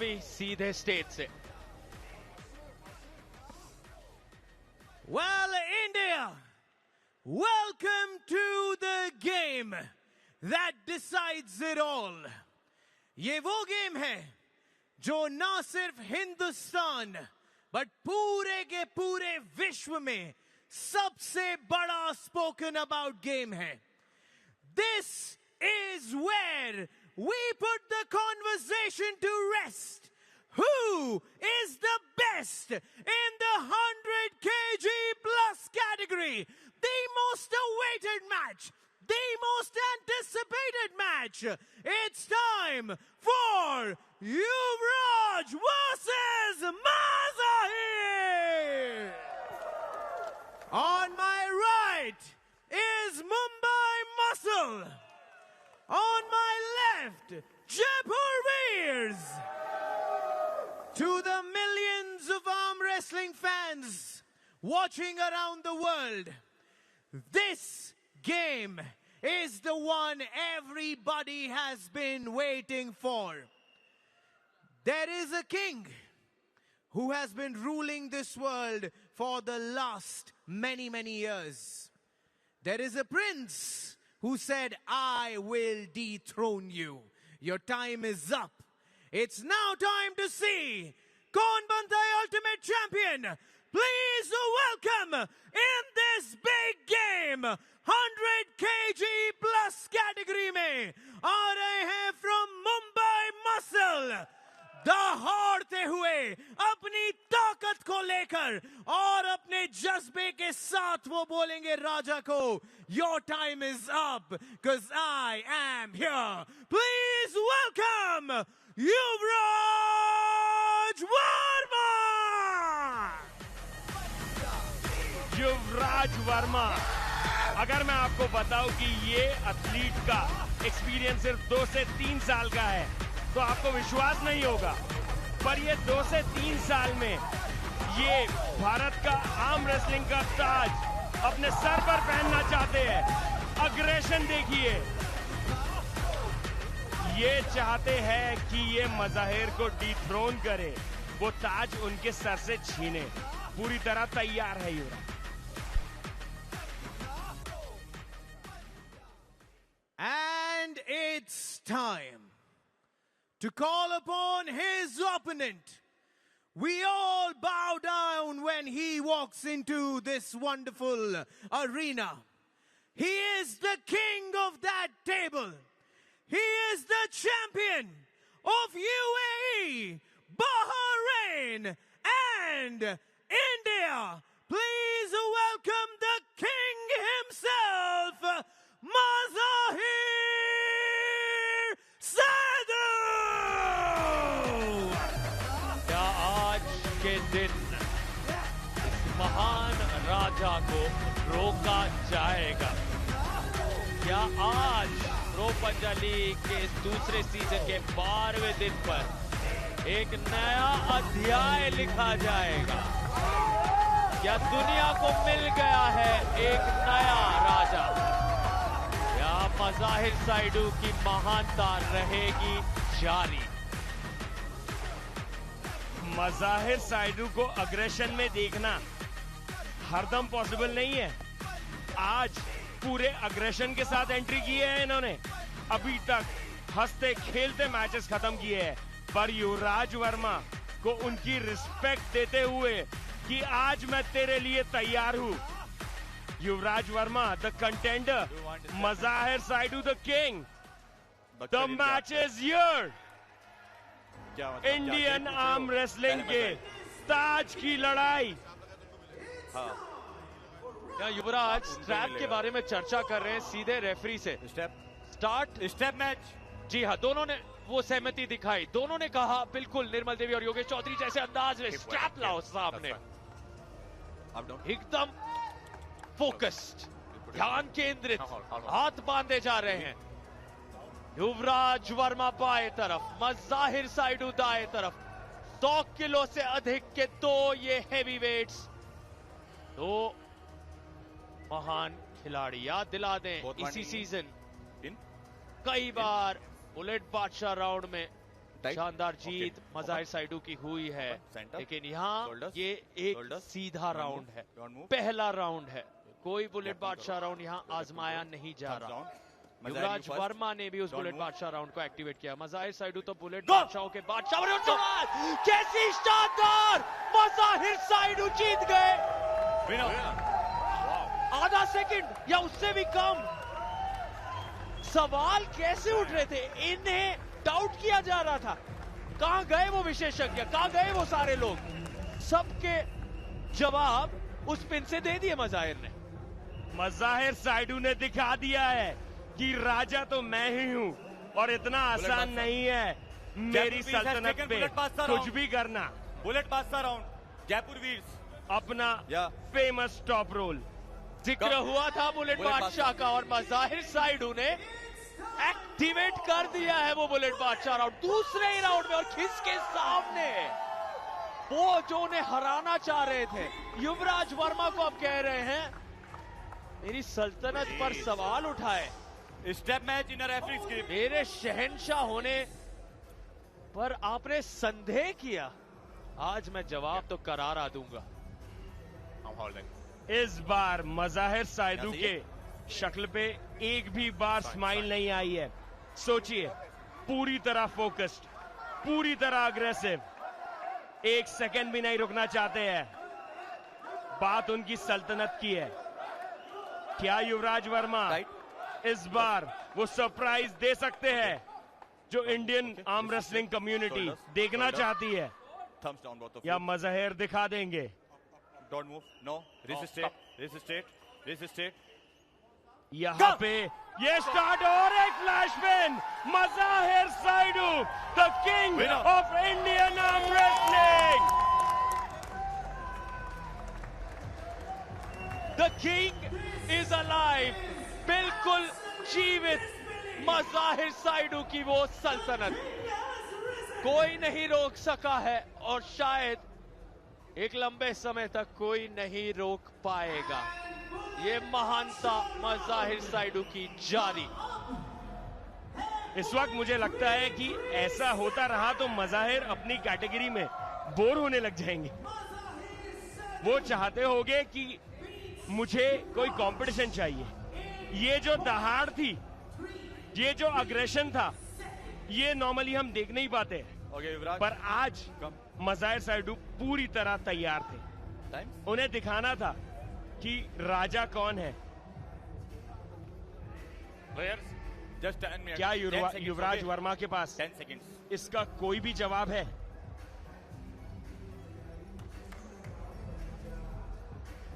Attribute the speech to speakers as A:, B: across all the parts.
A: भी सीधे स्टेज से।
B: Well, India, welcome to the game that decides it all. ये वो गेम है जो ना सिर्फ हिंदुस्तान बट पूरे के पूरे विश्व में सबसे बड़ा स्पोकन अबाउट गेम है. This is where we put the conversation to rest. Who is the best in the 100 kg plus category? The most awaited match, the most anticipated match. It's time for Yuvraj versus Mazahir. On my right is Mumbai Muscle. On my left, Jaipur Veers. To the millions of arm wrestling fans watching around the world, this game is the one everybody has been waiting for. There is a king who has been ruling this world for the last many, many years. There is a prince who said, I will dethrone you. Your time is up. It's now time to see Kaun Banta hai Ultimate Champion. Please welcome in this big game 100 kg plus category में आ रहे हैं from Mumbai Muscle. दहाड़ते हुए अपनी ताकत को लेकर और अपने जज्बे के साथ वो बोलेंगे राजा को, your time is up because I am here. Please welcome Yuvraj Verma.
A: युवराज वर्मा, अगर मैं आपको बताऊं कि ये एथलीट का एक्सपीरियंस सिर्फ 2 से 3 साल का है तो आपको विश्वास नहीं होगा, पर ये 2 से 3 साल में ये भारत का आर्म रेसलिंग का ताज अपने सर पर पहनना चाहते हैं. अग्रेशन देखिए, ये चाहते हैं कि ये मज़ाहिर को डिथ्रोन करे, वो ताज उनके सर से छीने. पूरी तरह तैयार है युवराज.
B: And it's time to call upon his opponent. We all bow down when he walks into this wonderful arena. He is the king of that table. He is the champion of UAE, Bahrain, and India. Please welcome the king himself, Mazahir Sadhu.
C: क्या आज के दिन इस महान राजा को रोका जाएगा? क्या आज प्रो पंजा लीग के इस दूसरे सीजन के 12वें दिन पर एक नया अध्याय लिखा जाएगा? क्या दुनिया को मिल गया है एक नया राजा? या मज़ाहिर साइडू की महानता रहेगी जारी?
A: मज़ाहिर साइडू को अग्रेशन में देखना हरदम पॉसिबल नहीं है. आज पूरे अग्रेशन के साथ एंट्री की है इन्होंने. अभी तक हंसते खेलते मैचेस खत्म किए हैं, पर युवराज वर्मा को उनकी रिस्पेक्ट देते हुए कि आज मैं तेरे लिए तैयार हूं. Yuvraj Verma the contender, Mazahir Saidu the king. The match is here. Indian arm wrestling के ताज की लड़ाई.
C: क्या युवराज स्ट्रैप के बारे में चर्चा कर रहे हैं सीधे रेफरी से? Start match. जी हाँ, दोनों ने वो सहमति दिखाई. दोनों ने कहा बिल्कुल निर्मल देवी और योगेश चौधरी जैसे अंदाज में स्ट्रैप लाओ सामने. एकदम फोकस्ड, ध्यान केंद्रित, हाथ बांधे जा रहे हैं. युवराज वर्मा बाएं तरफ, मज़ाहिर साइडू दाएं तरफ. 100 किलो से अधिक के दो ये हेवी वेट्स, दो महान खिलाड़ी. याद दिला दें इसी सीजन कई बार बुलेट बादशाह राउंड में शानदार जीत मज़ाहिर साइडू की हुई है, लेकिन यहाँ ये एक सीधा राउंड है, पहला राउंड है, कोई बुलेट बादशाह राउंड यहाँ आजमाया नहीं जा रहा। युवराज वर्मा ने भी उस बुलेट बादशाह राउंड को एक्टिवेट किया। मज़ाहिर साइडू तो बुलेट बादशाहों के बादशाह, कैसी शानदार, मज़ाहिर साइडू जीत गए। आधा सेकंड या उससे भी कम। सवाल कैसे उठ रहे थे, इन्हें डाउट किया जा रहा था, कहां गए वो विशेषज्ञ, कहां गए वो सारे लोग, सबके जवाब उस पिन से दे दिए मज़ाहिर ने।
A: मज़ाहिर साइडू ने दिखा दिया है कि राजा तो मैं ही हूं और इतना आसान नहीं है मेरी सल्तनत पे कुछ भी करना।
D: बुलेट बादशाह राउंड, जयपुर वीर्स
A: अपना फेमस टॉप रोल
C: जिक्र हुआ था बुलेट बादशाह का, और मज़ाहिर साइडू ने एक्टिवेट कर दिया है वो बुलेट बादशाह राउंड दूसरे ही राउंड में, और खिस के सामने वो जो उन्हें हराना चाह रहे थे युवराज वर्मा को अब कह रहे हैं मेरी सल्तनत पर सवाल उठाए।
D: स्टेप मैच इन रेफरी स्क्रिप्ट,
C: मेरे शहंशाह होने पर आपने संदेह किया, आज मैं जवाब तो करारा दूंगा।
A: इस बार मज़ाहिर साइडू के शक्ल पे एक भी बार स्माइल नहीं आई है। सोचिए, पूरी तरह फोकस्ड, पूरी तरह अग्रेसिव, एक सेकंड भी नहीं रुकना चाहते हैं। बात उनकी सल्तनत की है। क्या युवराज वर्मा इस बार वो सरप्राइज दे सकते हैं जो इंडियन आर्म रेसलिंग कम्युनिटी देखना चाहती है, या मज़ाहिर दिखा देंगे?
D: Don't move. No. Resist it.
A: यहाँ पे ये स्टार्ट और एक flash pin, Mazahir Saidu the king of Indian arm wrestling.
C: The king is alive, बिल्कुल जीवित मज़ाहिर साइडू की वो सल्तनत कोई नहीं रोक सका है, और शायद एक लंबे समय तक कोई नहीं रोक पाएगा। ये महानता मज़ाहिर साइडू की जारी।
A: इस वक्त मुझे लगता है कि ऐसा होता रहा तो मज़ाहिर अपनी कैटेगरी में बोर होने लग जाएंगे। वो चाहते होंगे कि मुझे कोई कंपटीशन चाहिए। ये जो दहाड़ थी, ये जो अग्रेशन था, ये नॉर्मली हम देख नहीं पाते, पर आज मज़ाहिर साइडू पूरी तरह तैयार थे। उन्हें दिखाना था कि राजा कौन है। क्या युवराज वर्मा के पास इसका कोई भी जवाब है?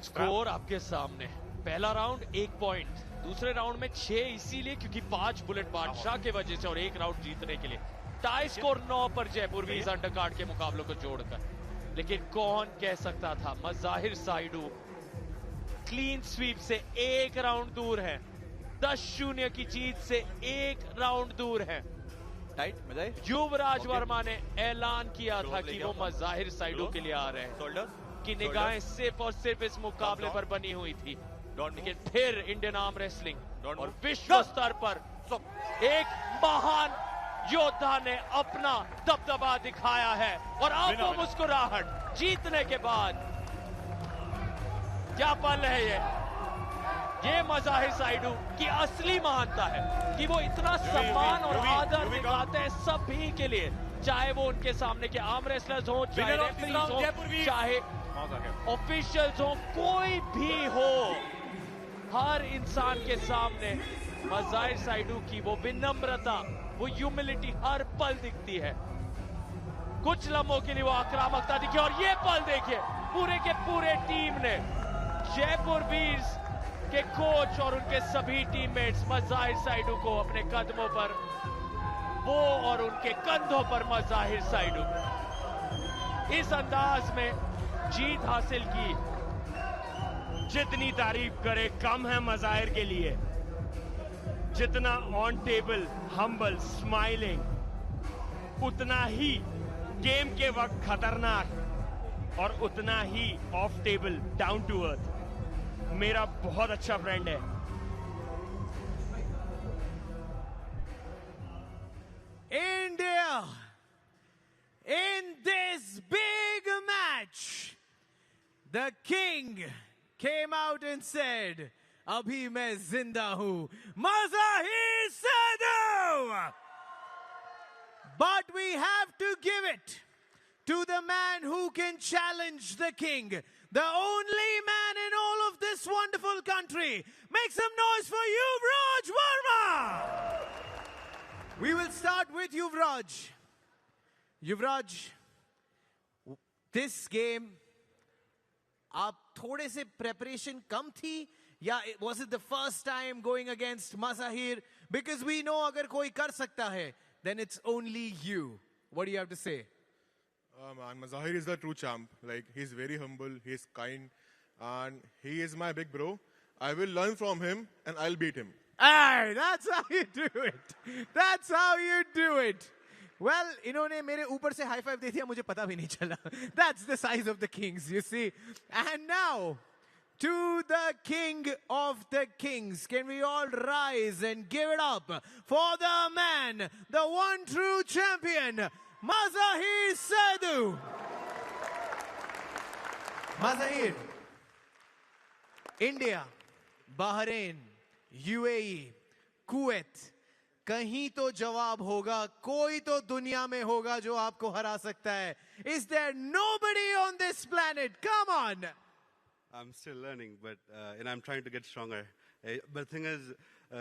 C: स्कोर आपके सामने, पहला राउंड 1 पॉइंट, दूसरे राउंड में 6 इसीलिए क्योंकि 5 बुलेट बादशाह के वजह से, और 1 राउंड जीतने के लिए टाई स्कोर 9 पर जयपुर वीर्स अंडरकार्ड के मुकाबलों को जोड़कर। लेकिन कौन कह सकता था मज़ाहिर साइडू क्लीन स्वीप से 1 राउंड दूर है, 10-0 की जीत से 1 राउंड दूर है। युवराज वर्मा ने ऐलान किया था कि वो मज़ाहिर साइडू के लिए आ रहे हैं, कि निगाहें सिर्फ और सिर्फ इस मुकाबले पर बनी हुई थी, लेकिन फिर इंडियन आर्म रेसलिंग और विश्व स्तर पर एक महान योद्धा ने अपना दबदबा दिखाया है, और अब वो मुस्कुराहट जीतने के बाद, क्या पल है ये मज़ाहिर साइडू की असली महानता है कि वो इतना सम्मान और आदर दिखाते हैं सभी के लिए, चाहे वो उनके सामने के आर्म रेसलर्स हो, चाहे रेफरीज हो, चाहे ऑफिशियल्स हो, कोई भी हो, हर इंसान के सामने मज़ाहिर साइडू की वो विनम्रता, वो ह्यूमिलिटी हर पल दिखती है। कुछ लम्हों के लिए वो आक्रामकता दिखी, और ये पल देखिए, पूरे के पूरे टीम ने, जयपुर वीर्स के कोच और उनके सभी टीममेट्स मज़ाहिर साइडू को अपने कदमों पर, वो और उनके कंधों पर मज़ाहिर साइडू इस अंदाज में जीत हासिल की।
A: जितनी तारीफ करे कम है मज़ाहिर के लिए। जितना ऑन टेबल हम्बल स्माइलिंग, उतना ही गेम के वक्त खतरनाक, और उतना ही off table down to earth. मेरा बहुत अच्छा फ्रेंड है।
B: India In this big match, the king came out and said, Abhi main zinda hu, Mazahir Sadhu! But we have to give it to the man who can challenge the king, the only man in all of this wonderful country. Make some noise for Yuvraj Verma! We will start with Yuvraj. Yuvraj, this game, आप थोड़े से preparation कम थी या was it the first time going against Mazahir? Because we know अगर कोई कर सकता है, then it's only you. What do you have to say?
E: Man, Mazahir is the true champ. Like, he's very humble, he's kind, and he is my big bro. I will learn from him and I'll beat him.
B: Hey, that's how you do it. That's how you do it. Well, इन्होंने मेरे ऊपर से high five दे दिया, मुझे पता भी नहीं चला. That's the size of the kings, you see. And now, to the king of the kings, can we all rise and give it up for the man, the one true champion, Mazahir Sadhu. Mazahir, India, Bahrain, UAE, Kuwait, कहीं तो जवाब होगा, कोई तो दुनिया में होगा जो आपको हरा सकता है. Is there nobody on this planet? Come on.
F: I'm still learning, but and I'm trying to get stronger. But the thing is,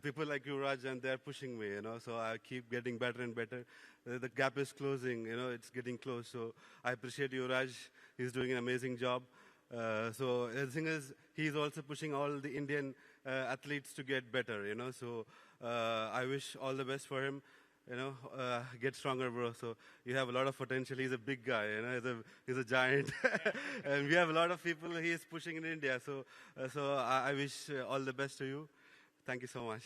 F: people like you, Raj, and they're pushing me, so I keep getting better and better. The gap is closing, it's getting close. So I appreciate you, Raj. He's doing an amazing job. So the thing is, he's also pushing all the Indian athletes to get better, So I wish all the best for him. Get stronger, bro. So you have a lot of potential. He's a big guy, he's a giant. And we have a lot of people he is pushing in India. So I wish all the best to you. Thank you so much.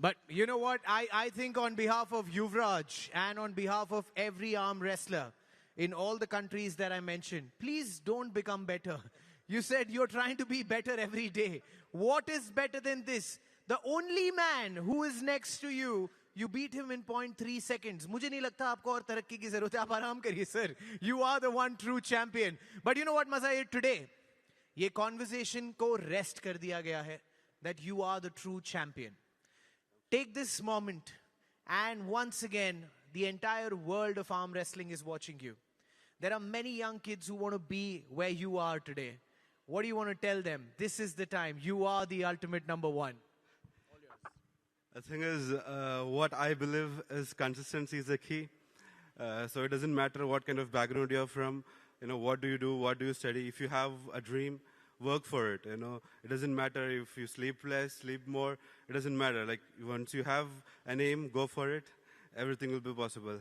B: But you know what? I think on behalf of Yuvraj and on behalf of every arm wrestler in all the countries that I mentioned, please don't become better. You said you're trying to be better every day. What is better than this? The only man who is next to you, you beat him in 0.3 seconds. मुझे नहीं लगता आपको और तरक्की की जरूरत है. आप आराम करिए, sir. You are the one true champion. But you know what, Mazahir, today, ये conversation को rest कर दिया गया है that you are the true champion. Take this moment, and once again, the entire world of arm wrestling is watching you. There are many young kids who want to be where you are today. What do you want to tell them? This is the time. You are the ultimate number one.
F: The thing is, what I believe is consistency is the key. So it doesn't matter what kind of background you're from, what do you do, what do you study. If you have a dream, work for it, It doesn't matter if you sleep less, sleep more. It doesn't matter. Like, once you have an aim, go for it. Everything will be possible.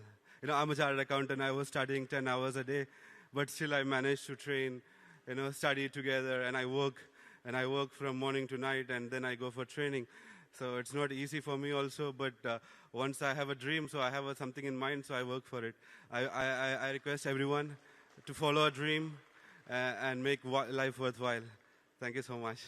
F: I'm a chartered accountant. I was studying 10 hours a day, but still I managed to train, study together, and I work from morning to night, and then I go for training. So it's not easy for me also, but once I have a dream, so I have something in mind, so I work for it. I request everyone to follow a dream and make life worthwhile. Thank you so much.